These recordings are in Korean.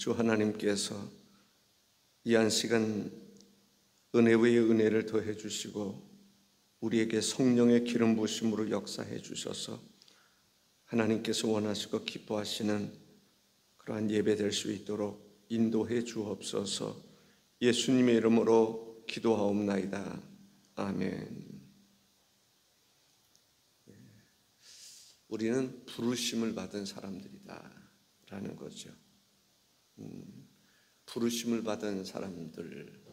주 하나님께서 이 한 시간 은혜 위에 은혜를 더해 주시고 우리에게 성령의 기름 부으심으로 역사해 주셔서 하나님께서 원하시고 기뻐하시는 그러한 예배 될 수 있도록 인도해 주옵소서. 예수님의 이름으로 기도하옵나이다. 아멘. 우리는 부르심을 받은 사람들이다 라는 거죠. 부르심을 받은 사람들,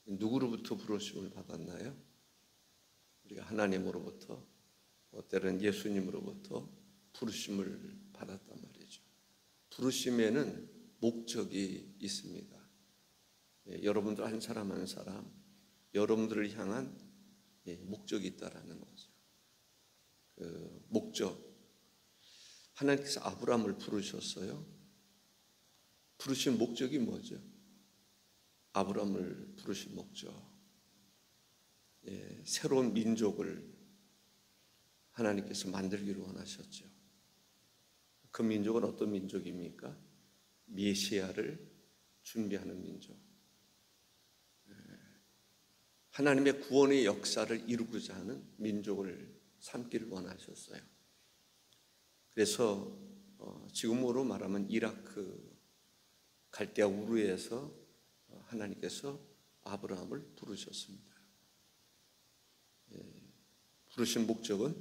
누구로부터 부르심을 받았나요? 우리가 하나님으로부터, 때로는 예수님으로부터 부르심을 받았단 말이죠. 부르심에는 목적이 있습니다. 여러분들 한 사람 한 사람, 여러분들을 향한 목적이 있다라는 거죠. 그 목적, 하나님께서 아브라함을 부르셨어요. 부르신 목적이 뭐죠? 아브라함을 부르신 목적, 새로운 민족을 하나님께서 만들기를 원하셨죠. 그 민족은 어떤 민족입니까? 메시아를 준비하는 민족, 하나님의 구원의 역사를 이루고자 하는 민족을 삼기를 원하셨어요. 그래서 지금으로 말하면 이라크 갈대아 우르에서 하나님께서 아브라함을 부르셨습니다. 부르신 목적은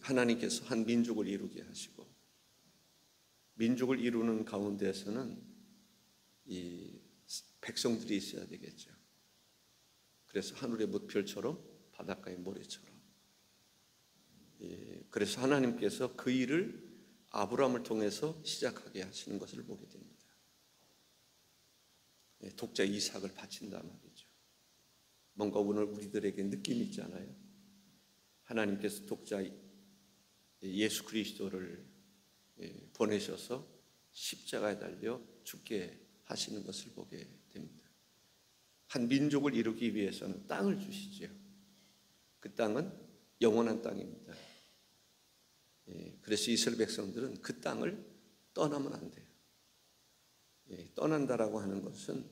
하나님께서 한 민족을 이루게 하시고, 민족을 이루는 가운데에서는 이 백성들이 있어야 되겠죠. 그래서 하늘의 뭇별처럼 바닷가의 모래처럼, 그래서 하나님께서 그 일을 아브라함을 통해서 시작하게 하시는 것을 보게 됩니다. 독자 이삭을 바친단 말이죠. 뭔가 오늘 우리들에게 느낌이 있잖아요. 하나님께서 독자 예수 그리스도를 보내셔서 십자가에 달려 죽게 하시는 것을 보게 됩니다. 한 민족을 이루기 위해서는 땅을 주시죠. 그 땅은 영원한 땅입니다. 그래서 이스라엘 백성들은 그 땅을 떠나면 안 돼요. 떠난다라고 하는 것은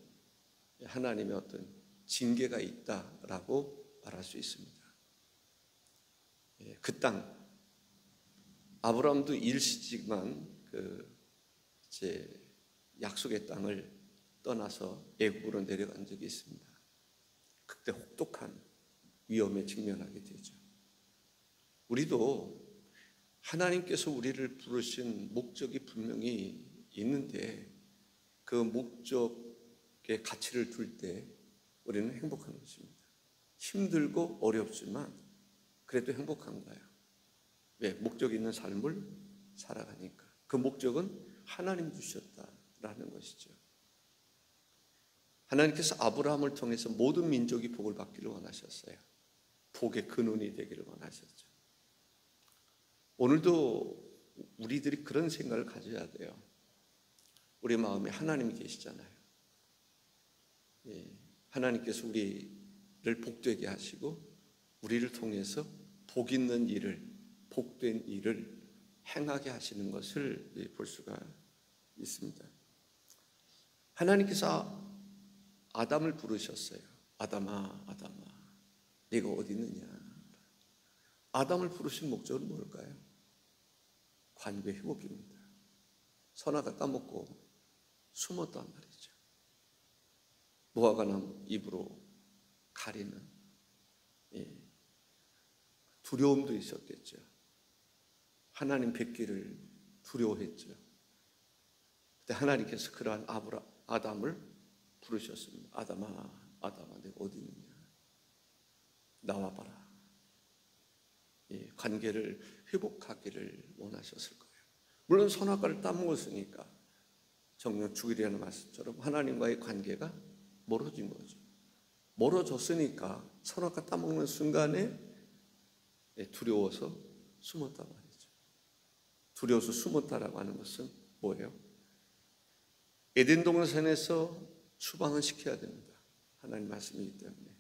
하나님의 어떤 징계가 있다라고 말할 수 있습니다. 그 땅, 아브라함도 일시지만 이제 약속의 땅을 떠나서 애굽으로 내려간 적이 있습니다. 그때 혹독한 위험에 직면하게 되죠. 우리도 하나님께서 우리를 부르신 목적이 분명히 있는데 그 목적의 가치를 둘 때 우리는 행복한 것입니다. 힘들고 어렵지만 그래도 행복한 거예요. 왜? 목적 있는 삶을 살아가니까. 그 목적은 하나님 주셨다라는 것이죠. 하나님께서 아브라함을 통해서 모든 민족이 복을 받기를 원하셨어요. 복의 근원이 되기를 원하셨죠. 오늘도 우리들이 그런 생각을 가져야 돼요. 우리 마음에 하나님이 계시잖아요. 하나님께서 우리를 복되게 하시고 우리를 통해서 복 있는 일을, 복된 일을 행하게 하시는 것을 볼 수가 있습니다. 하나님께서 아담을 부르셨어요. 아담아, 아담아, 네가 어디 있느냐. 아담을 부르신 목적은 뭘까요? 관계 회복입니다. 선악을 따먹고 숨었단 말이죠. 무화과 나무 입으로 가리는 두려움도 있었겠죠. 하나님 뵙기를 두려워했죠. 그때 하나님께서 그러한 아담을 부르셨습니다. 아담아, 아담아, 내가 어디 있느냐. 나와봐라. 관계를 회복하기를 원하셨을 거예요. 물론 선악과를 따먹었으니까 정녕 죽이려는 말씀처럼 하나님과의 관계가 멀어진 거죠. 멀어졌으니까 선악과 따먹는 순간에 두려워서 숨었단 말이죠. 두려워서 숨었다라고 하는 것은 뭐예요? 에덴 동산에서 추방은 시켜야 됩니다. 하나님 말씀이기 때문에.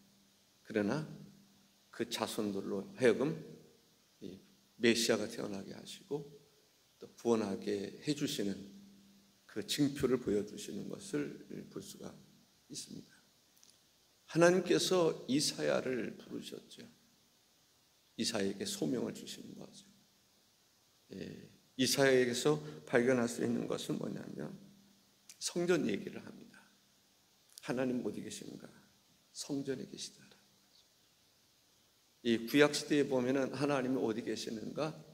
그러나 그 자손들로 하여금 메시아가 태어나게 하시고 또 구원하게 해주시는 그 징표를 보여주시는 것을 볼 수가 있습니다. 하나님께서 이사야를 부르셨죠. 이사야에게 소명을 주시는 거죠. 이사야에게서 발견할 수 있는 것은 뭐냐면 성전 얘기를 합니다. 하나님 어디 계신가? 성전에 계시다. 이 구약 시대에 보면은 하나님이 어디 계시는가?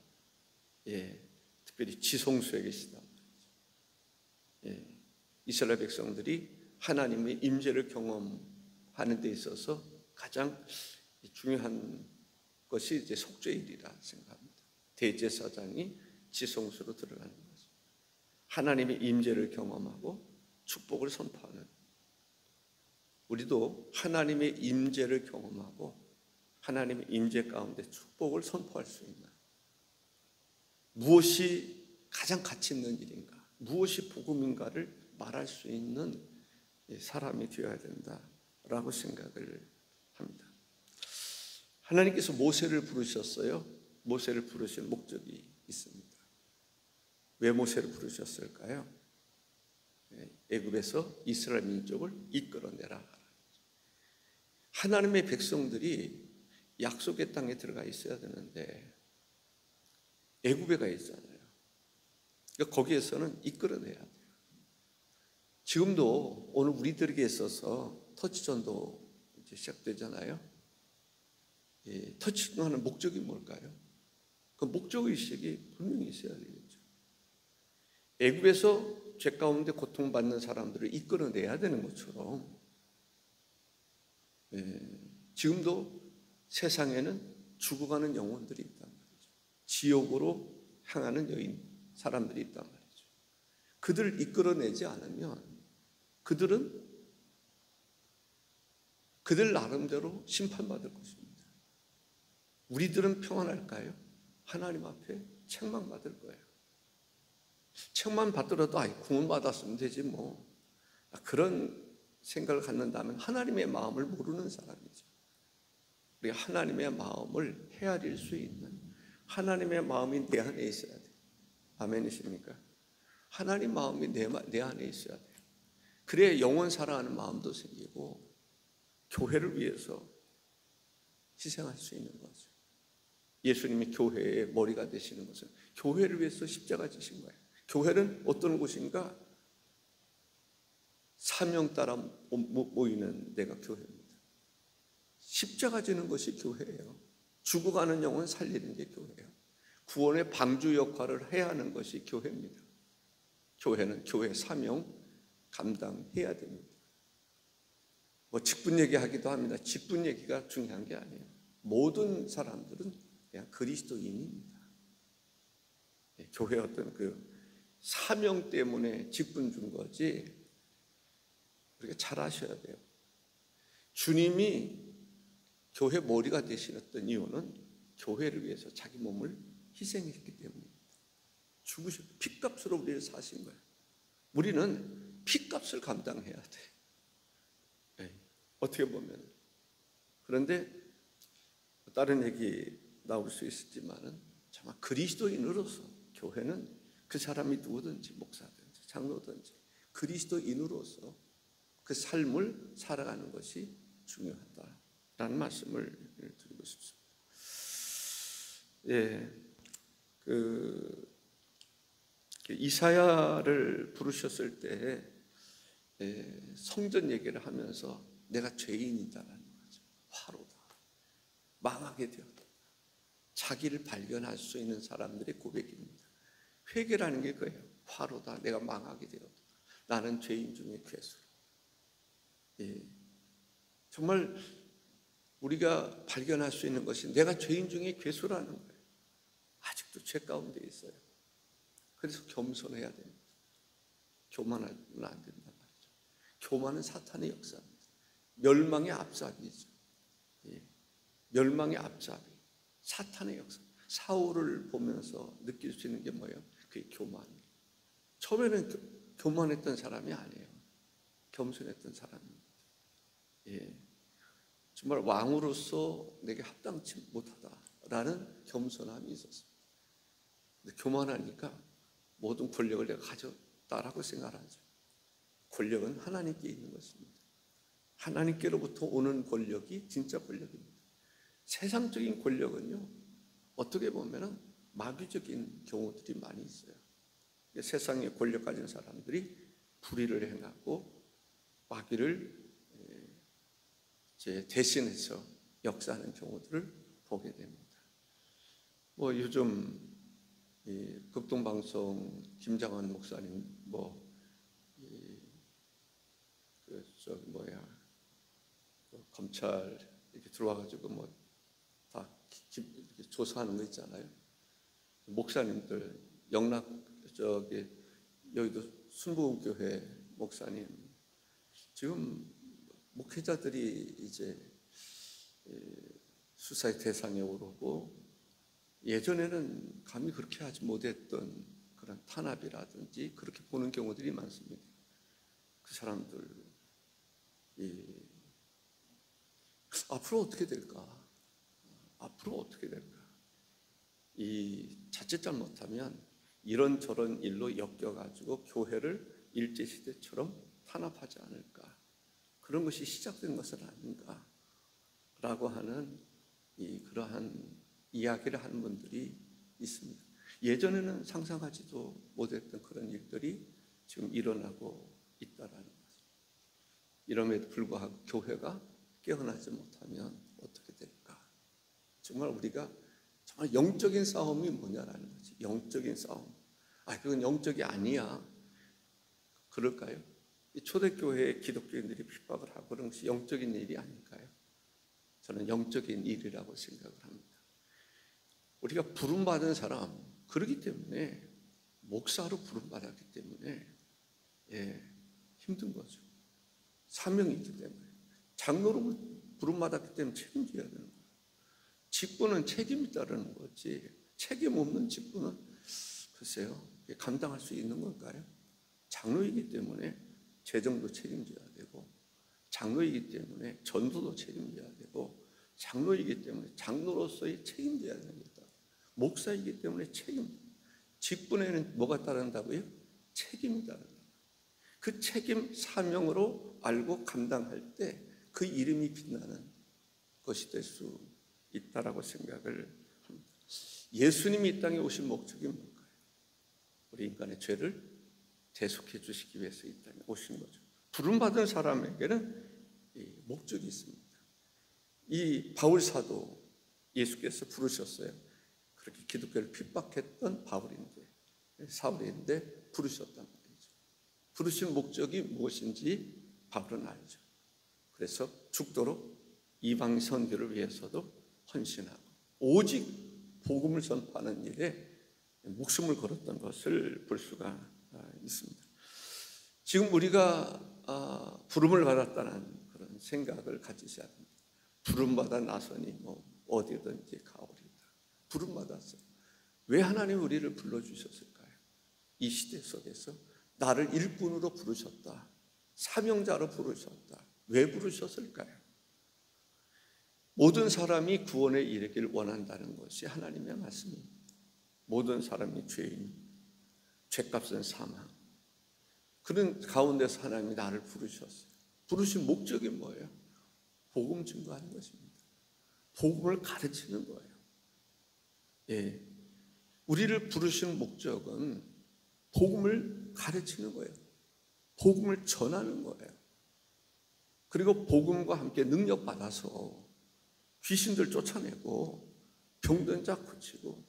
특별히 지성소에 계시다. 이스라엘 백성들이 하나님의 임재를 경험하는 데 있어서 가장 중요한 것이 이제 속죄일이라 생각합니다. 대제사장이 지성소로 들어가는 거죠. 하나님의 임재를 경험하고 축복을 선포하는. 우리도 하나님의 임재를 경험하고 하나님의 임재 가운데 축복을 선포할 수 있는, 무엇이 가장 가치 있는 일인가, 무엇이 복음인가를 말할 수 있는 사람이 되어야 된다라고 생각을 합니다. 하나님께서 모세를 부르셨어요. 모세를 부르신 목적이 있습니다. 왜 모세를 부르셨을까요? 애굽에서 이스라엘 민족을 이끌어내라. 하나님의 백성들이 약속의 땅에 들어가 있어야 되는데 애굽에 가 있잖아요. 그러니까 거기에서는 이끌어내야 돼요. 지금도 오늘 우리들에게 있어서 터치전도 이제 시작되잖아요. 터치전하는 목적이 뭘까요? 그 목적의식이 분명히 있어야 되겠죠. 애굽에서 죄 가운데 고통받는 사람들을 이끌어내야 되는 것처럼 지금도 세상에는 죽어가는 영혼들이 있단 말이죠. 지옥으로 향하는 사람들이 있단 말이죠. 그들을 이끌어내지 않으면 그들은 그들 나름대로 심판받을 것입니다. 우리들은 평안할까요? 하나님 앞에 책망받을 거예요. 책만 받더라도 구원 받았으면 되지 뭐. 그런 생각을 갖는다면 하나님의 마음을 모르는 사람이죠. 우리가 하나님의 마음을 헤아릴 수 있는, 하나님의 마음이 내 안에 있어야 돼요. 아멘이십니까? 하나님 마음이 내 안에 있어야 돼요. 그래야 영원 사랑하는 마음도 생기고 교회를 위해서 희생할 수 있는 거죠. 예수님이 교회의 머리가 되시는 것은 교회를 위해서 십자가 지신 거예요. 교회는 어떤 곳인가? 사명 따라 모이는 데가 교회입니다. 십자가 지는 것이 교회예요. 죽어가는 영혼 살리는 게 교회예요. 구원의 방주 역할을 해야 하는 것이 교회입니다. 교회는 교회 사명 감당해야 됩니다. 뭐 직분 얘기하기도 합니다. 직분 얘기가 중요한 게 아니에요. 모든 사람들은 그냥 그리스도인입니다. 교회 어떤 그 사명 때문에 직분 준 거지. 우리가 잘 아셔야 돼요. 주님이 교회 머리가 되시던 이유는 교회를 위해서 자기 몸을 희생했기 때문입니다. 죽으셨고 피값으로 우리를 사신 거예요. 우리는 피값을 감당해야 돼. 어떻게 보면. 그런데 다른 얘기 나올 수 있었지만은 정말 그리스도인으로서 교회는 그 사람이 누구든지 목사든지 장로든지 그리스도인으로서 그 삶을 살아가는 것이 중요하다라는 말씀을 드리고 싶습니다. 이사야를 부르셨을 때 성전 얘기를 하면서 내가 죄인이다라는 거죠. 화로다. 망하게 되었다. 자기를 발견할 수 있는 사람들의 고백입니다. 회개라는 게 그예요. 화로다. 내가 망하게 되었다. 나는 죄인 중에 괴수로. 정말 우리가 발견할 수 있는 것이 내가 죄인 중에 괴수라는 거예요. 아직도 죄 가운데 있어요. 그래서 겸손해야 됩니다. 교만하면 안 된단 말이죠. 교만은 사탄의 역사입니다. 멸망의 앞잡이죠. 멸망의 앞잡이, 사탄의 역사. 사울을 보면서 느낄 수 있는 게 뭐예요? 그게 교만이에요. 처음에는 교만했던 사람이 아니에요. 겸손했던 사람입니다. 정말 왕으로서 내게 합당치 못하다라는 겸손함이 있었습니다. 근데 교만하니까 모든 권력을 내가 없다라고 생각하죠. 권력은 하나님께 있는 것입니다. 하나님께로부터 오는 권력이 진짜 권력입니다. 세상적인 권력은요, 어떻게 보면 마귀적인 경우들이 많이 있어요. 세상에 권력 가진 사람들이 불의를 행하고 마귀를 대신해서 역사하는 경우들을 보게 됩니다. 요즘 극동방송 김장원 목사님 검찰 이렇게 들어와가지고 다 조사하는 거 있잖아요. 목사님들 여기도 순복음교회 목사님 지금 목회자들이 이제 수사의 대상에 오르고 예전에는 감히 그렇게 하지 못했던 그런 탄압이라든지 그렇게 보는 경우들이 많습니다. 그 사람들 앞으로 어떻게 될까? 앞으로 어떻게 될까? 자칫 잘못하면 이런저런 일로 엮여가지고 교회를 일제시대처럼 탄압하지 않을까? 그런 것이 시작된 것은 아닌가라고 하는 그러한 이야기를 하는 분들이 있습니다. 예전에는 상상하지도 못했던 그런 일들이 지금 일어나고 있다라는 거죠. 이럼에도 불구하고 교회가 깨어나지 못하면 어떻게 될까? 정말 우리가 정말 영적인 싸움이 뭐냐라는 거지. 영적인 싸움. 그건 영적이 아니야. 그럴까요? 초대교회 기독교인들이 핍박을 하고 그런 것이 영적인 일이 아닐까요? 저는 영적인 일이라고 생각을 합니다. 우리가 부름받은 사람, 그러기 때문에 목사로 부름받았기 때문에 힘든 거죠. 사명이 있기 때문에. 장로로 부름받았기 때문에 책임져야 되는 거예요. 직분은 책임이 따르는 거지 책임 없는 직분은 글쎄요, 감당할 수 있는 걸까요? 장로이기 때문에 재정도 책임져야 되고, 장로이기 때문에 전도도 책임져야 되고, 장로이기 때문에 장로로서의 책임져야 됩니다. 목사이기 때문에 직분에는 뭐가 따른다고요? 책임이 따른다. 그 책임 사명으로 알고 감당할 때 그 이름이 빛나는 것이 될 수 있다라고 생각을 합니다. 예수님이 이 땅에 오신 목적이 뭘까요? 우리 인간의 죄를 대속해 주시기 위해서 이 땅에 오신 거죠. 부름받은 사람에게는 목적이 있습니다. 이 바울 사도 예수께서 부르셨어요. 그렇게 기독교를 핍박했던 사울인데 부르셨단 말이죠. 부르신 목적이 무엇인지 바울은 알죠. 그래서 죽도록 이방 선교를 위해서도 헌신하고 오직 복음을 전파하는 일에 목숨을 걸었던 것을 볼 수가 있습니다. 지금 우리가 부름을 받았다는 그런 생각을 가지셔야 합니다. 부름받아 나서니 어디든지 가오리다. 부름받았어요. 왜 하나님 우리를 불러주셨을까요? 이 시대 속에서 나를 일꾼으로 부르셨다. 사명자로 부르셨다. 왜 부르셨을까요? 모든 사람이 구원에 이르기를 원한다는 것이 하나님의 말씀입니다. 모든 사람이 죄인, 죄값은 사망. 그런 가운데서 하나님이 나를 부르셨어요. 부르신 목적이 뭐예요? 복음 증거하는 것입니다. 복음을 가르치는 거예요. 우리를 부르신 목적은 복음을 가르치는 거예요. 복음을 전하는 거예요. 그리고 복음과 함께 능력 받아서 귀신들 쫓아내고 병든 자 고치고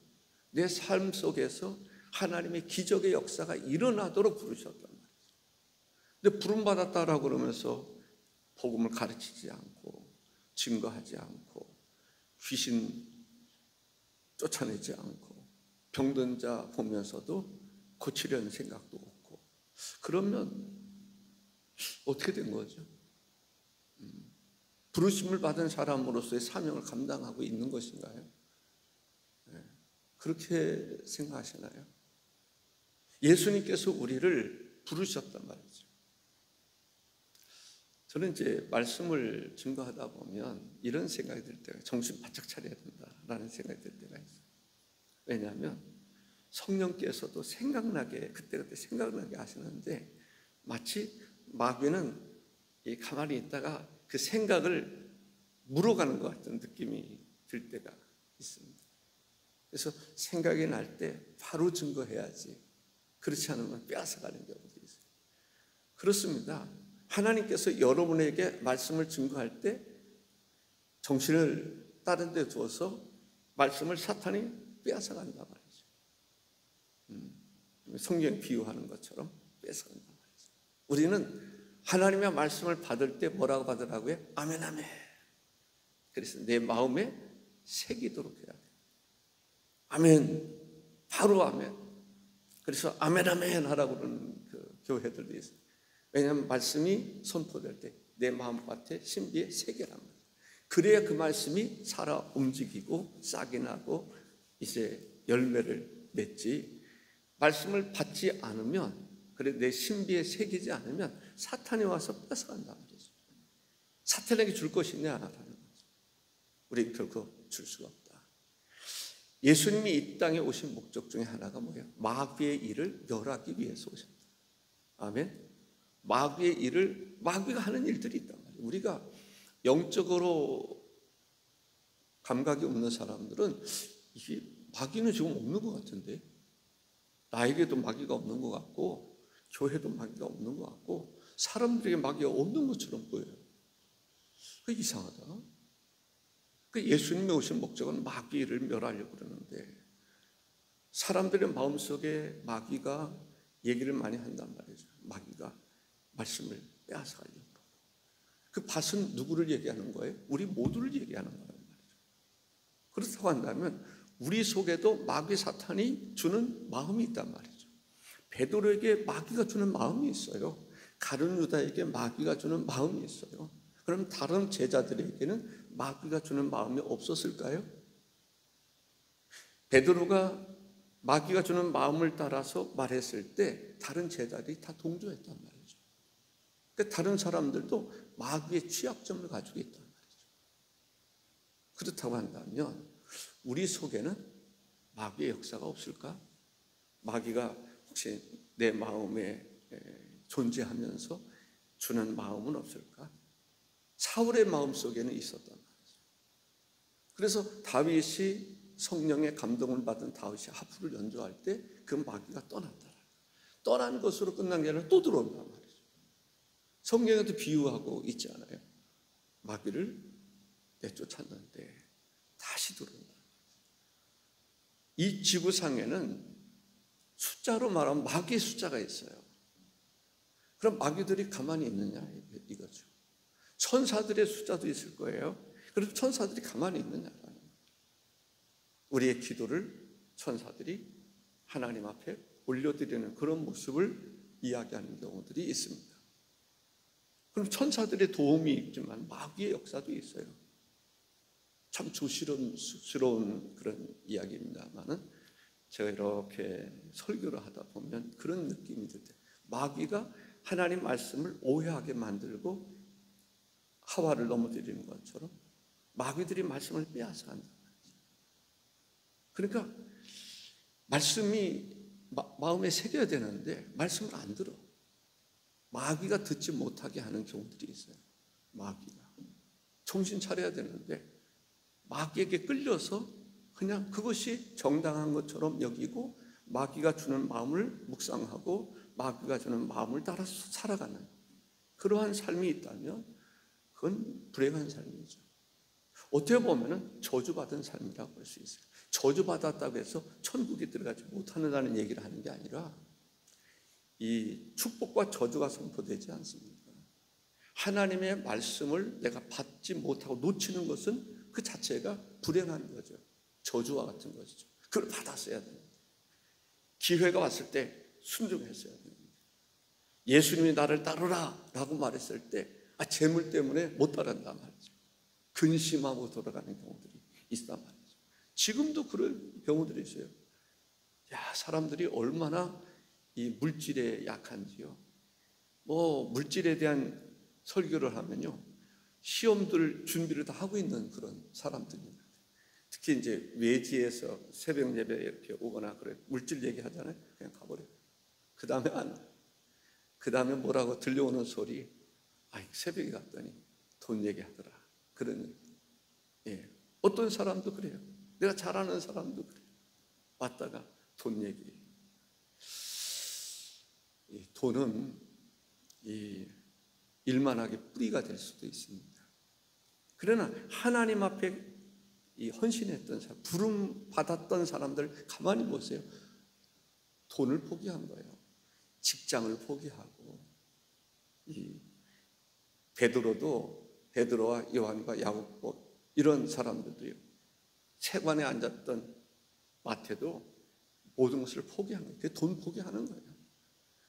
내 삶 속에서 하나님의 기적의 역사가 일어나도록 부르셨단 말이죠. 근데 부름받았다라고 그러면서 복음을 가르치지 않고 증거하지 않고 귀신 쫓아내지 않고 병든 자 보면서도 고치려는 생각도 없고 그러면 어떻게 된 거죠? 부르심을 받은 사람으로서의 사명을 감당하고 있는 것인가요? 그렇게 생각하시나요? 예수님께서 우리를 부르셨단 말이죠. 저는 이제 말씀을 증거하다 보면 이런 생각이 들 때가 정신 바짝 차려야 된다라는 생각이 들 때가 있어요. 왜냐하면 성령께서도 생각나게 그때그때 생각나게 하시는데 마치 마귀는 가만히 있다가 그 생각을 물어가는 것 같은 느낌이 들 때가 있습니다. 그래서 생각이 날 때 바로 증거해야지, 그렇지 않으면 빼앗아가는 경우도 있어요. 그렇습니다. 하나님께서 여러분에게 말씀을 증거할 때 정신을 다른 데 두어서 말씀을 사탄이 빼앗아간단 말이죠. 성경 비유하는 것처럼 뺏어간단 말이죠. 우리는 하나님의 말씀을 받을 때 뭐라고 받으라고요? 아멘 아멘. 그래서 내 마음에 새기도록 해야 돼요. 아멘, 바로 아멘. 그래서 아멘 아멘 하라고 그러는 그 교회들도 있어요. 왜냐하면 말씀이 선포될 때 내 마음밭에 신비에 새겨란 말이에요. 그래야 그 말씀이 살아 움직이고 싹이 나고 이제 열매를 맺지. 말씀을 받지 않으면, 그래 내 신비에 새기지 않으면 사탄이 와서 뺏어간단 말이죠. 사탄에게 줄 것이냐라는 거죠. 우리는 결코 줄 수가 없다. 예수님이 이 땅에 오신 목적 중에 하나가 뭐예요? 마귀의 일을 멸하기 위해서 오셨다. 아멘. 마귀의 일을, 마귀가 하는 일들이 있단 말이에요. 우리가 영적으로 감각이 없는 사람들은 이게 마귀는 지금 없는 것 같은데, 나에게도 마귀가 없는 것 같고 교회도 마귀가 없는 것 같고 사람들에게 마귀가 없는 것처럼 보여요. 그 이상하다. 그 예수님이 오신 목적은 마귀를 멸하려고 그러는데 사람들의 마음속에 마귀가 얘기를 많이 한단 말이죠. 마귀가 말씀을 빼앗아가려고. 그 밭은 누구를 얘기하는 거예요? 우리 모두를 얘기하는 거란 말이죠. 그렇다고 한다면 우리 속에도 마귀 사탄이 주는 마음이 있단 말이죠. 베드로에게 마귀가 주는 마음이 있어요. 가룟 유다에게 마귀가 주는 마음이 있어요. 그럼 다른 제자들에게는 마귀가 주는 마음이 없었을까요? 베드로가 마귀가 주는 마음을 따라서 말했을 때 다른 제자들이 다 동조했단 말이죠. 그러니까 다른 사람들도 마귀의 취약점을 가지고 있단 말이죠. 그렇다고 한다면 우리 속에는 마귀의 역사가 없을까? 마귀가 혹시 내 마음에 존재하면서 주는 마음은 없을까? 사울의 마음 속에는 있었단 말이죠. 그래서 다윗이 성령의 감동을 받은 다윗이 하프를 연주할 때 그 마귀가 떠났다. 떠난 것으로 끝난 게 아니라 또 들어온단 말이죠. 성경에도 비유하고 있지 않아요? 마귀를 내쫓았는데 다시 들어온다. 이 지구상에는 숫자로 말하면 마귀의 숫자가 있어요. 그럼 마귀들이 가만히 있느냐 이거죠. 천사들의 숫자도 있을 거예요. 그래서 천사들이 가만히 있느냐라는 거예요. 우리의 기도를 천사들이 하나님 앞에 올려드리는 그런 모습을 이야기하는 경우들이 있습니다. 그럼 천사들의 도움이 있지만 마귀의 역사도 있어요. 참 조심스러운 그런 이야기입니다만은 제가 이렇게 설교를 하다 보면 그런 느낌이 들 때 마귀가 하나님 말씀을 오해하게 만들고 하와를 넘어뜨리는 것처럼 마귀들이 말씀을 빼앗아 간다. 그러니까 말씀이 마음에 새겨야 되는데 말씀을 안 들어. 마귀가 듣지 못하게 하는 경우들이 있어요. 마귀가 정신 차려야 되는데 마귀에게 끌려서 그냥 그것이 정당한 것처럼 여기고 마귀가 주는 마음을 묵상하고 마귀가 주는 마음을 따라서 살아가는 그러한 삶이 있다면 그건 불행한 삶이죠. 어떻게 보면 저주받은 삶이라고 볼 수 있어요. 저주받았다고 해서 천국에 들어가지 못한다는 얘기를 하는 게 아니라 이 축복과 저주가 선포되지 않습니까? 하나님의 말씀을 내가 받지 못하고 놓치는 것은 그 자체가 불행한 거죠. 저주와 같은 것이죠. 그걸 받았어야 됩니다. 기회가 왔을 때 순종했어야 됩니다. 예수님이 나를 따르라 라고 말했을 때 재물 때문에 못 따른단 말이죠. 근심하고 돌아가는 경우들이 있단 말이죠. 지금도 그런 경우들이 있어요. 사람들이 얼마나 이 물질에 약한지요. 물질에 대한 설교를 하면요, 시험들 준비를 다 하고 있는 그런 사람들입니다. 특히 이제 외지에서 새벽 예배 이렇게 오거나 그래 물질 얘기하잖아요. 그냥 가버려요. 그 다음에 안 와요. 그 다음에 뭐라고 들려오는 소리, 새벽에 갔더니 돈 얘기하더라. 그런 얘기. 예. 어떤 사람도 그래요. 내가 잘 아는 사람도 그래요. 왔다가 돈 얘기. 이 돈은 이 일만하게 뿌리가 될 수도 있습니다. 그러나 하나님 앞에 이 헌신했던 사람, 부름 받았던 사람들 가만히 보세요. 돈을 포기한 거예요. 직장을 포기하고, 이 베드로와 요한과 야고보 이런 사람들도요. 세관에 앉았던 마태도 모든 것을 포기한 거예요. 돈 포기하는 거예요.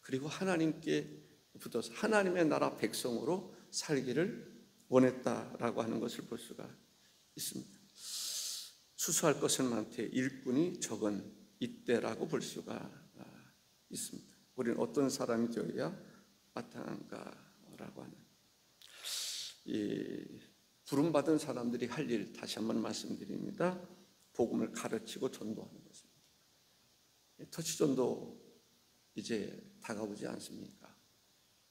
그리고 하나님께 붙어서 하나님의 나라 백성으로 살기를 원했다라고 하는 것을 볼 수가 있습니다. 수수할 것은 많되 일꾼이 적은 이때라고 볼 수가 있습니다. 우리는 어떤 사람이 되어야 마땅한가라고 하는 이 부름받은 사람들이 할 일, 다시 한번 말씀드립니다. 복음을 가르치고 전도하는 것입니다. 터치전도 이제 다가오지 않습니까?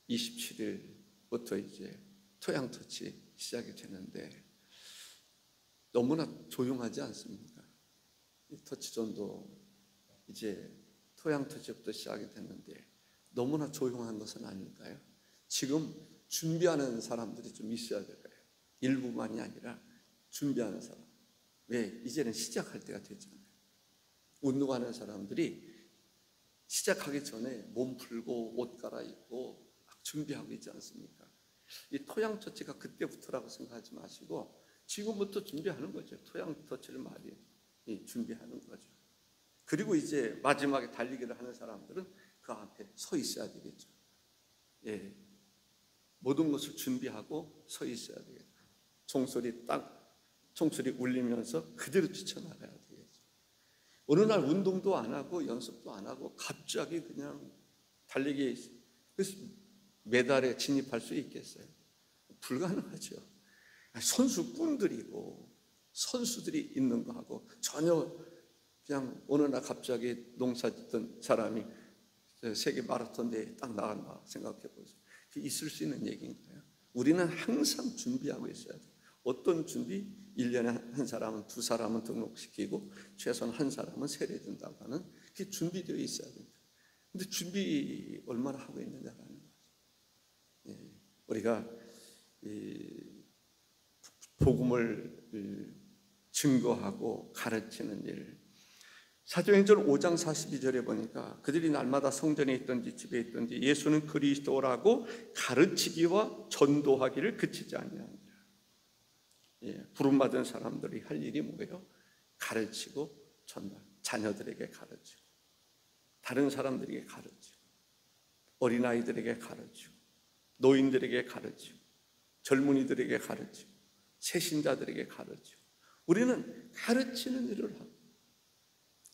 27일부터 이제 토양터치 시작이 되는데 너무나 조용하지 않습니까? 이 터치전도 이제 토양터치부터 시작이 됐는데 너무나 조용한 것은 아닐까요? 지금 준비하는 사람들이 좀 있어야 될 거예요. 일부만이 아니라 준비하는 사람. 왜? 이제는 시작할 때가 됐잖아요. 운동하는 사람들이 시작하기 전에 몸 풀고 옷 갈아입고 막 준비하고 있지 않습니까? 이 토양터치가 그때부터라고 생각하지 마시고 지금부터 준비하는 거죠. 토양터치를 많이 준비하는 거죠. 그리고 이제 마지막에 달리기를 하는 사람들은 그 앞에 서 있어야 되겠죠. 예, 모든 것을 준비하고 서 있어야 되겠죠. 총소리 울리면서 그대로 뛰쳐나가야 되겠죠. 어느 날 운동도 안 하고 연습도 안 하고 갑자기 그냥 달리기 메달에 진입할 수 있겠어요? 불가능하죠. 선수꾼들이고 선수들이 있는 거하고 전혀 그냥 어느 날 갑자기 농사 짓던 사람이 세계 마라톤 대회에 딱 나간다 생각해 보세요. 그게 있을 수 있는 얘기인가요? 우리는 항상 준비하고 있어야 돼요. 어떤 준비? 1년에 한 사람은, 두 사람은 등록시키고 최소한 한 사람은 세례된다고 하는 그게 준비되어 있어야 됩니다. 근데 준비 얼마나 하고 있느냐라는 거죠. 예, 우리가 복음을 증거하고 가르치는 일, 사도행전 5장 42절에 보니까 그들이 날마다 성전에 있든지 집에 있든지 예수는 그리스도라고 가르치기와 전도하기를 그치지 아니하니라. 예, 부름받은 사람들이 할 일이 뭐예요? 가르치고 전도하고, 자녀들에게 가르치고, 다른 사람들에게 가르치고, 어린아이들에게 가르치고, 노인들에게 가르치고, 젊은이들에게 가르치고, 새신자들에게 가르치고. 우리는 가르치는 일을 하고,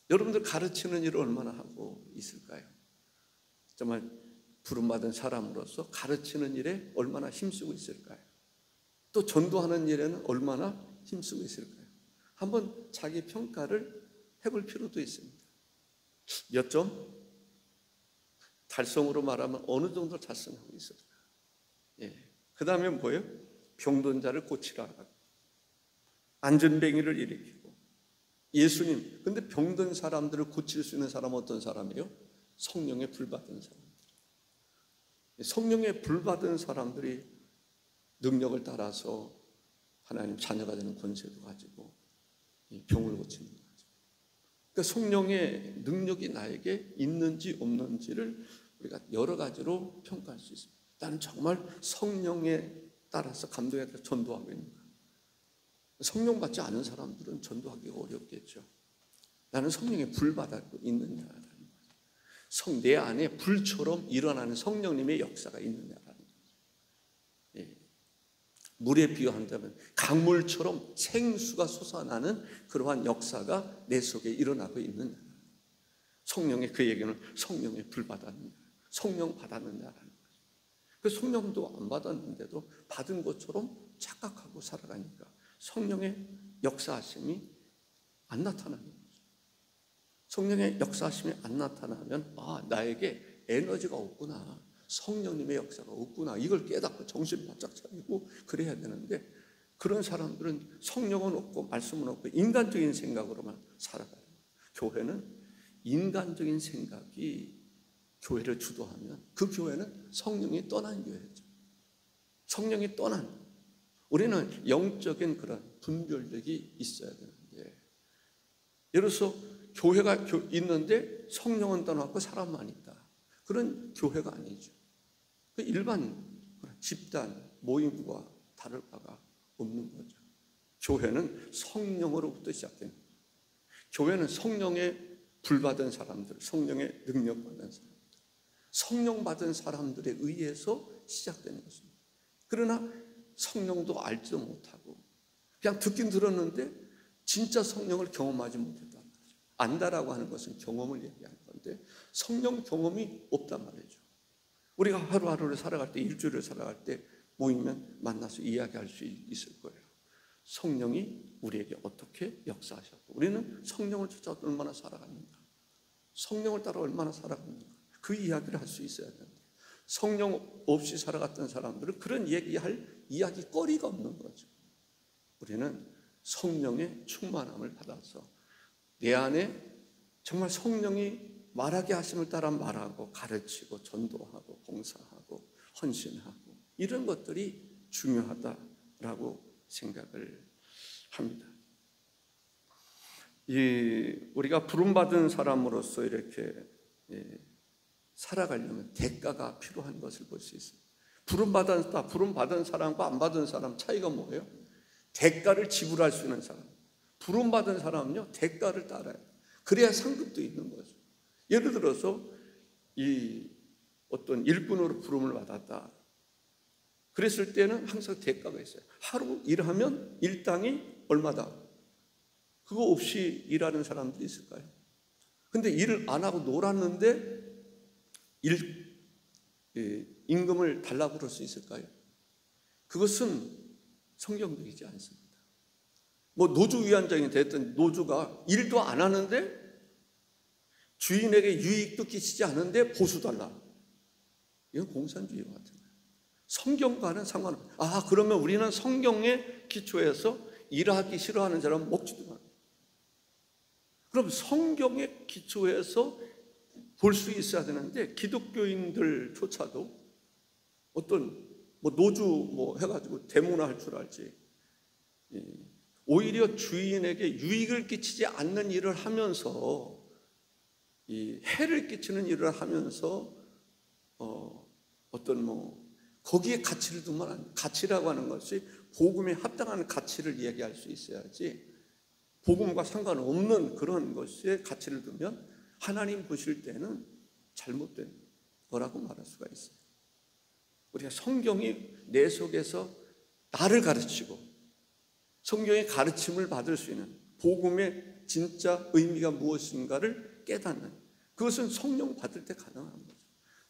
여러분들 가르치는 일을 얼마나 하고 있을까요? 정말 부름받은 사람으로서 가르치는 일에 얼마나 힘쓰고 있을까요? 또 전도하는 일에는 얼마나 힘쓰고 있을까요? 한번 자기 평가를 해볼 필요도 있습니다. 몇 점? 달성으로 말하면 어느 정도 달성하고 있을까? 예. 그 다음에 뭐예요? 병든 자를 고치라. 안전뱅이를 일으키고. 예수님, 근데 병든 사람들을 고칠 수 있는 사람은 어떤 사람이에요? 성령의 불받은 사람들. 성령의 불받은 사람들이 능력을 따라서 하나님 자녀가 되는 권세도 가지고 병을 고치는 거죠. 그러니까 성령의 능력이 나에게 있는지 없는지를 우리가 여러 가지로 평가할 수 있습니다. 나는 정말 성령에 따라서 감동에 따라 전도하고 있는가? 성령 받지 않은 사람들은 전도하기가 어렵겠죠. 나는 성령의 불 받고 있느냐라는 거죠. 내 안에 불처럼 일어나는 성령님의 역사가 있느냐라는 거죠. 예. 물에 비유한다면 강물처럼 생수가 솟아나는 그러한 역사가 내 속에 일어나고 있느냐. 성령의 그 얘기는 성령의 불 받았느냐, 성령 받았느냐라는 거죠. 그 성령도 안 받았는데도 받은 것처럼 착각하고 살아가니까 성령의 역사하심이 안 나타나는 거죠. 성령의 역사하심이 안 나타나면 나에게 에너지가 없구나, 성령님의 역사가 없구나, 이걸 깨닫고 정신 바짝 차리고 그래야 되는데, 그런 사람들은 성령은 없고 말씀은 없고 인간적인 생각으로만 살아가요. 교회는 인간적인 생각이 교회를 주도하면 그 교회는 성령이 떠난 교회죠. 성령이 떠난, 우리는 영적인 그런 분별력이 있어야 되는데, 예를 들어서 교회가 있는데 성령은 떠났고 사람만 있다, 그런 교회가 아니죠. 그 일반 집단 모임과 다를 바가 없는 거죠. 교회는 성령으로부터 시작된 거죠. 교회는 성령의 불받은 사람들, 성령의 능력받은 사람들, 성령 받은 사람들에 의해서 시작되는 것입니다. 그러나 성령도 알지도 못하고 그냥 듣긴 들었는데 진짜 성령을 경험하지 못했단 말이죠. 안다라고 하는 것은 경험을 얘기하는 건데 성령 경험이 없단 말이죠. 우리가 하루하루를 살아갈 때, 일주일을 살아갈 때 모이면 만나서 이야기할 수 있을 거예요. 성령이 우리에게 어떻게 역사하셨고, 우리는 성령을 쫓아 얼마나 살아갔는가, 성령을 따라 얼마나 살아갔는가, 그 이야기를 할 수 있어야 되는데, 성령 없이 살아갔던 사람들은 그런 얘기할 이야기거리가 없는 거죠. 우리는 성령의 충만함을 받아서 내 안에 정말 성령이 말하게 하심을 따라 말하고 가르치고 전도하고 봉사하고 헌신하고, 이런 것들이 중요하다라고 생각을 합니다. 우리가 부름받은 사람으로서 이렇게 살아가려면 대가가 필요한 것을 볼 수 있어요. 부름받은 사람과 안 받은 사람 차이가 뭐예요? 대가를 지불할 수 있는 사람. 부름받은 사람은요, 대가를 따라요. 그래야 상급도 있는 거죠. 예를 들어서 어떤 일꾼으로 부름을 받았다, 그랬을 때는 항상 대가가 있어요. 하루 일하면 일당이 얼마다, 그거 없이 일하는 사람들이 있을까요? 근데 일을 안 하고 놀았는데 임금을 달라고 그럴 수 있을까요? 그것은 성경적이지 않습니다. 노주위원장이 됐든 노주가 일도 안 하는데 주인에게 유익도 끼치지 않은데 보수 달라, 이건 공산주의 같은 거예요. 성경과는 상관없어요. 그러면 우리는 성경의 기초에서 일하기 싫어하는 사람은 먹지도 않아요. 그럼 성경의 기초에서 볼 수 있어야 되는데, 기독교인들조차도 어떤 노주 해가지고 대문화할 줄 알지, 오히려 주인에게 유익을 끼치지 않는 일을 하면서 해를 끼치는 일을 하면서 거기에 가치를 두면 안 돼요. 가치라고 하는 것이 복음에 합당한 가치를 이야기할 수 있어야지, 복음과 상관없는 그런 것에 가치를 두면 하나님 보실 때는 잘못된 거라고 말할 수가 있어요. 우리가 성경이 내 속에서 나를 가르치고 성경의 가르침을 받을 수 있는, 복음의 진짜 의미가 무엇인가를 깨닫는, 그것은 성령 받을 때 가능한 거죠.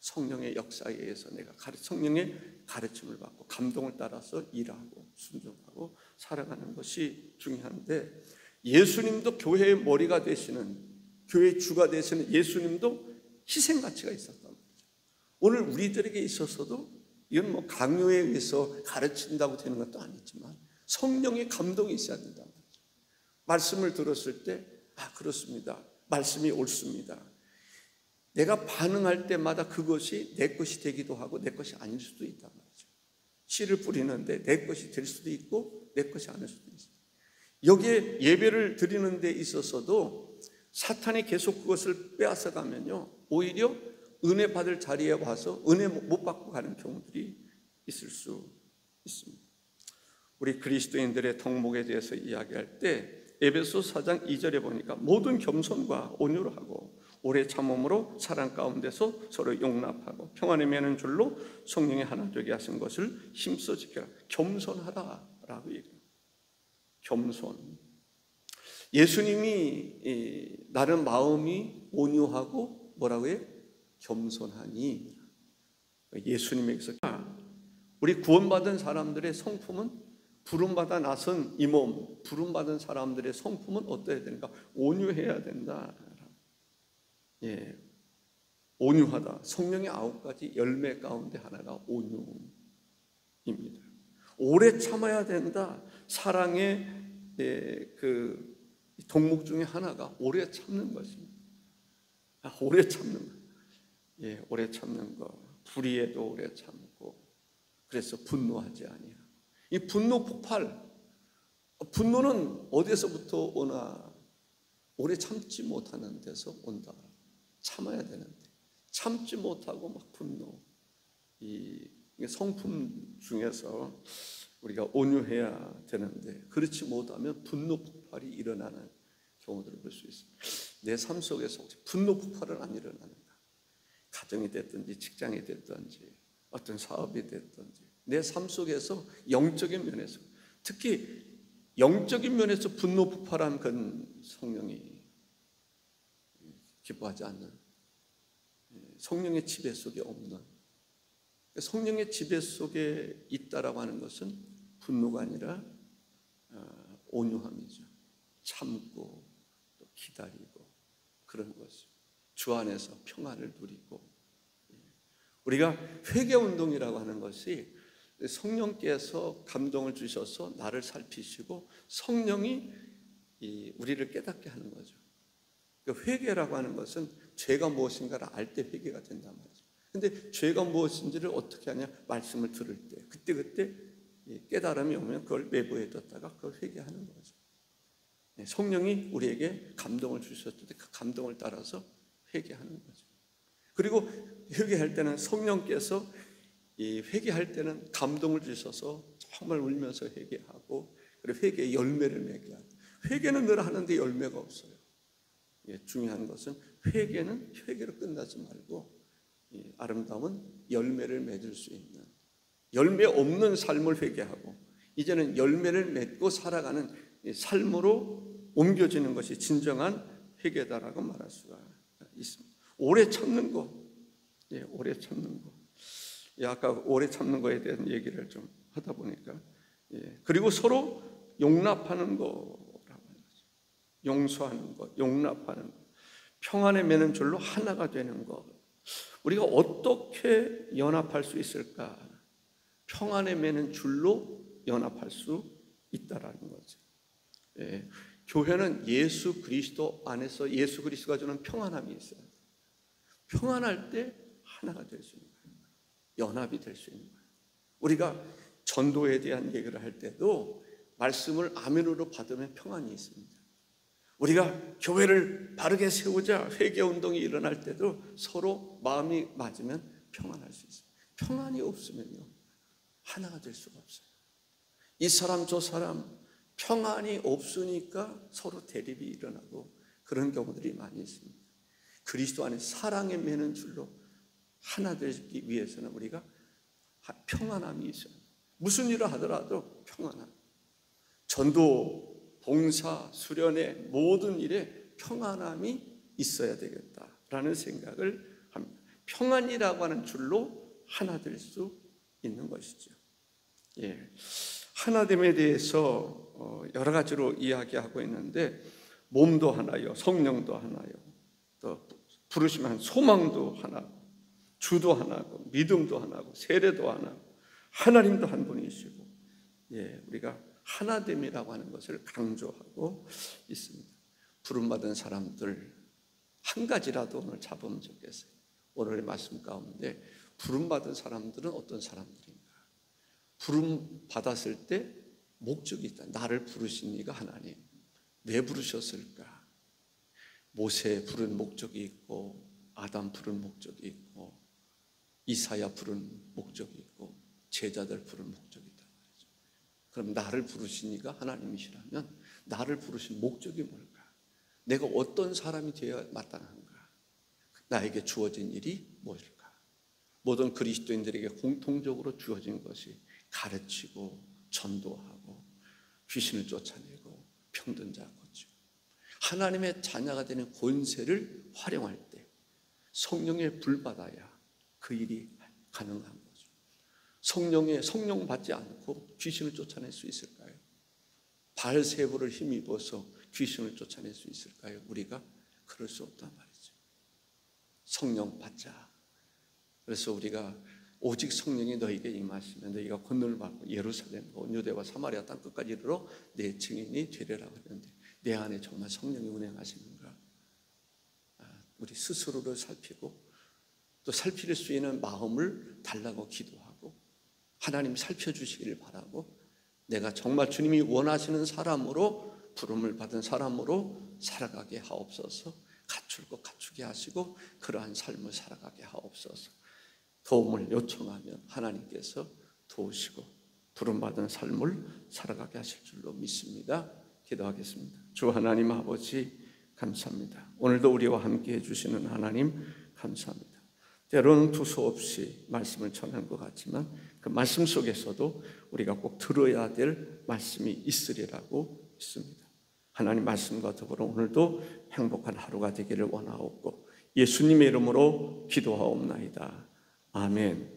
성령의 역사에 의해서 내가 성령의 가르침을 받고 감동을 따라서 일하고 순종하고 살아가는 것이 중요한데, 예수님도 교회의 머리가 되시는, 교회의 주가 되시는 예수님도 희생 가치가 있었단 말이죠. 오늘 우리들에게 있어서도 이건 강요에 의해서 가르친다고 되는 것도 아니지만 성령의 감동이 있어야 된단 말이죠. 말씀을 들었을 때 그렇습니다, 말씀이 옳습니다, 내가 반응할 때마다 그것이 내 것이 되기도 하고 내 것이 아닐 수도 있단 말이죠. 씨를 뿌리는데 내 것이 될 수도 있고 내 것이 아닐 수도 있어요. 여기에 예배를 드리는 데 있어서도 사탄이 계속 그것을 빼앗아 가면요, 오히려 은혜 받을 자리에 와서 은혜 못 받고 가는 경우들이 있을 수 있습니다. 우리 그리스도인들의 덕목에 대해서 이야기할 때 에베소 4장 2절에 보니까 모든 겸손과 온유를 하고 오래 참음으로 사랑 가운데서 서로 용납하고 평안에 매는 줄로 성령의 하나 되게 하신 것을 힘써 지켜라. 겸손하라라고 얘기합니다. 겸손. 예수님이 나는 마음이 온유하고 뭐라고 해요? 겸손하니. 예수님에게서 우리 구원받은 사람들의 성품은 부름받아 나선 이 몸, 부름받은 사람들의 성품은 어떠해야 되는가? 온유해야 된다. 예, 온유하다. 성령의 9가지 열매 가운데 하나가 온유입니다. 오래 참아야 된다. 사랑의 그 동목 중에 하나가 오래 참는 것입니다. 오래 참는 것. 예, 오래 참는 것. 불의에도 오래 참고. 그래서 분노하지 아니하고. 이 분노 폭발. 분노는 어디서부터 오나? 오래 참지 못하는 데서 온다. 참아야 되는데 참지 못하고 막 분노. 이 성품 중에서 우리가 온유해야 되는데 그렇지 못하면 분노 폭발이 일어나는 경우들을 볼 수 있습니다. 내 삶 속에서 혹시 분노 폭발은 안 일어나는가? 가정이 됐든지 직장이 됐든지 어떤 사업이 됐든지 내 삶 속에서 영적인 면에서, 특히 영적인 면에서 분노 폭발한 건 성령이 기뻐하지 않는, 성령의 지배 속에 없는, 성령의 지배 속에 있다라고 하는 것은 분노가 아니라 온유함이죠. 참고 또 기다리고 그런 것이죠. 주 안에서 평안을 누리고. 우리가 회개운동이라고 하는 것이 성령께서 감동을 주셔서 나를 살피시고 성령이 우리를 깨닫게 하는 거죠. 회개라고 하는 것은 죄가 무엇인가를 알 때 회개가 된단 말이죠. 근데 죄가 무엇인지를 어떻게 하냐? 말씀을 들을 때 그때 깨달음이 오면 그걸 내부에 뒀다가 그걸 회개하는 거죠. 성령이 우리에게 감동을 주셨을 때 그 감동을 따라서 회개하는 거죠. 그리고 회개할 때는 성령께서 회개할 때는 감동을 주셔서 정말 울면서 회개하고, 그리고 회개의 열매를 맺게 하고. 회개는 늘 하는데 열매가 없어요. 중요한 것은 회개는 회개로 끝나지 말고 아름다운 열매를 맺을 수 있는, 열매 없는 삶을 회개하고 이제는 열매를 맺고 살아가는 삶으로 옮겨지는 것이 진정한 회개다라고 말할 수가 있습니다. 오래 참는 것, 오래 참는 것. 아까 오래 참는 것에 대한 얘기를 좀 하다 보니까, 그리고 서로 용납하는 거라고 하는 거죠. 용서하는 것, 용납하는 것, 평안에 매는 줄로 하나가 되는 것. 우리가 어떻게 연합할 수 있을까? 평안에 매는 줄로 연합할 수 있다라는 거죠. 교회는 예수 그리스도 안에서 예수 그리스도가 주는 평안함이 있어요. 평안할 때 하나가 될 수 있는 거예요. 연합이 될 수 있는 거예요. 우리가 전도에 대한 얘기를 할 때도 말씀을 아멘으로 받으면 평안이 있습니다. 우리가 교회를 바르게 세우자 회개운동이 일어날 때도 서로 마음이 맞으면 평안할 수 있습니다. 평안이 없으면요 하나가 될 수가 없어요. 이 사람 저 사람 평안이 없으니까 서로 대립이 일어나고 그런 경우들이 많이 있습니다. 그리스도 안에 사랑에 매는 줄로 하나 되기 위해서는 우리가 평안함이 있어요. 무슨 일을 하더라도 평안함. 전도, 봉사, 수련회 모든 일에 평안함이 있어야 되겠다라는 생각을 합니다. 평안이라고 하는 줄로 하나 될 수 있는 것이죠. 하나됨에 대해서 여러 가지로 이야기하고 있는데, 몸도 하나요, 성령도 하나요, 또 부르시면 소망도 하나고, 주도 하나고, 믿음도 하나고, 세례도 하나고, 하나님도 한 분이시고, 우리가 하나됨이라고 하는 것을 강조하고 있습니다. 부름받은 사람들 한 가지라도 오늘 잡으면 좋겠어요. 오늘의 말씀 가운데 부름받은 사람들은 어떤 사람들인가? 부름받았을 때 목적이 있다. 나를 부르신 이가 하나님. 왜 부르셨을까? 모세 부른 목적이 있고, 아담 부른 목적이 있고, 이사야 부른 목적이 있고, 제자들 부른 목적이 있단 말이죠. 그럼 나를 부르신 이가 하나님이시라면 나를 부르신 목적이 뭘까? 내가 어떤 사람이 되어야 마땅한가? 나에게 주어진 일이 무엇일까? 모든 그리스도인들에게 공통적으로 주어진 것이 가르치고 전도하고 귀신을 쫓아내고 병든 자 고치고 하나님의 자녀가 되는 권세를 활용할 때 성령의 불 받아야 그 일이 가능한 거죠. 성령 받지 않고 귀신을 쫓아낼 수 있을까요? 바알세불을 힘입어서 귀신을 쫓아낼 수 있을까요? 우리가 그럴 수 없단 말이죠. 성령 받자. 그래서 우리가 오직 성령이 너희에게 임하시면 너희가 권능을 받고 예루살렘과 온 유대와 사마리아 땅 끝까지 이르러 내 증인이 되리라 그랬는데 내 안에 정말 성령이 운행하시는가? 우리 스스로를 살피고 또 살필 수 있는 마음을 달라고 기도하고 하나님 살펴주시기를 바라고 내가 정말 주님이 원하시는 사람으로 부름을 받은 사람으로 살아가게 하옵소서. 갖출 것 갖추게 하시고 그러한 삶을 살아가게 하옵소서. 도움을 요청하면 하나님께서 도우시고 부름받은 삶을 살아가게 하실 줄로 믿습니다. 기도하겠습니다. 주 하나님 아버지 감사합니다. 오늘도 우리와 함께 해주시는 하나님 감사합니다. 때로는 두서없이 말씀을 전한 것 같지만 그 말씀 속에서도 우리가 꼭 들어야 될 말씀이 있으리라고 믿습니다. 하나님 말씀과 더불어 오늘도 행복한 하루가 되기를 원하옵고 예수님의 이름으로 기도하옵나이다. 아멘.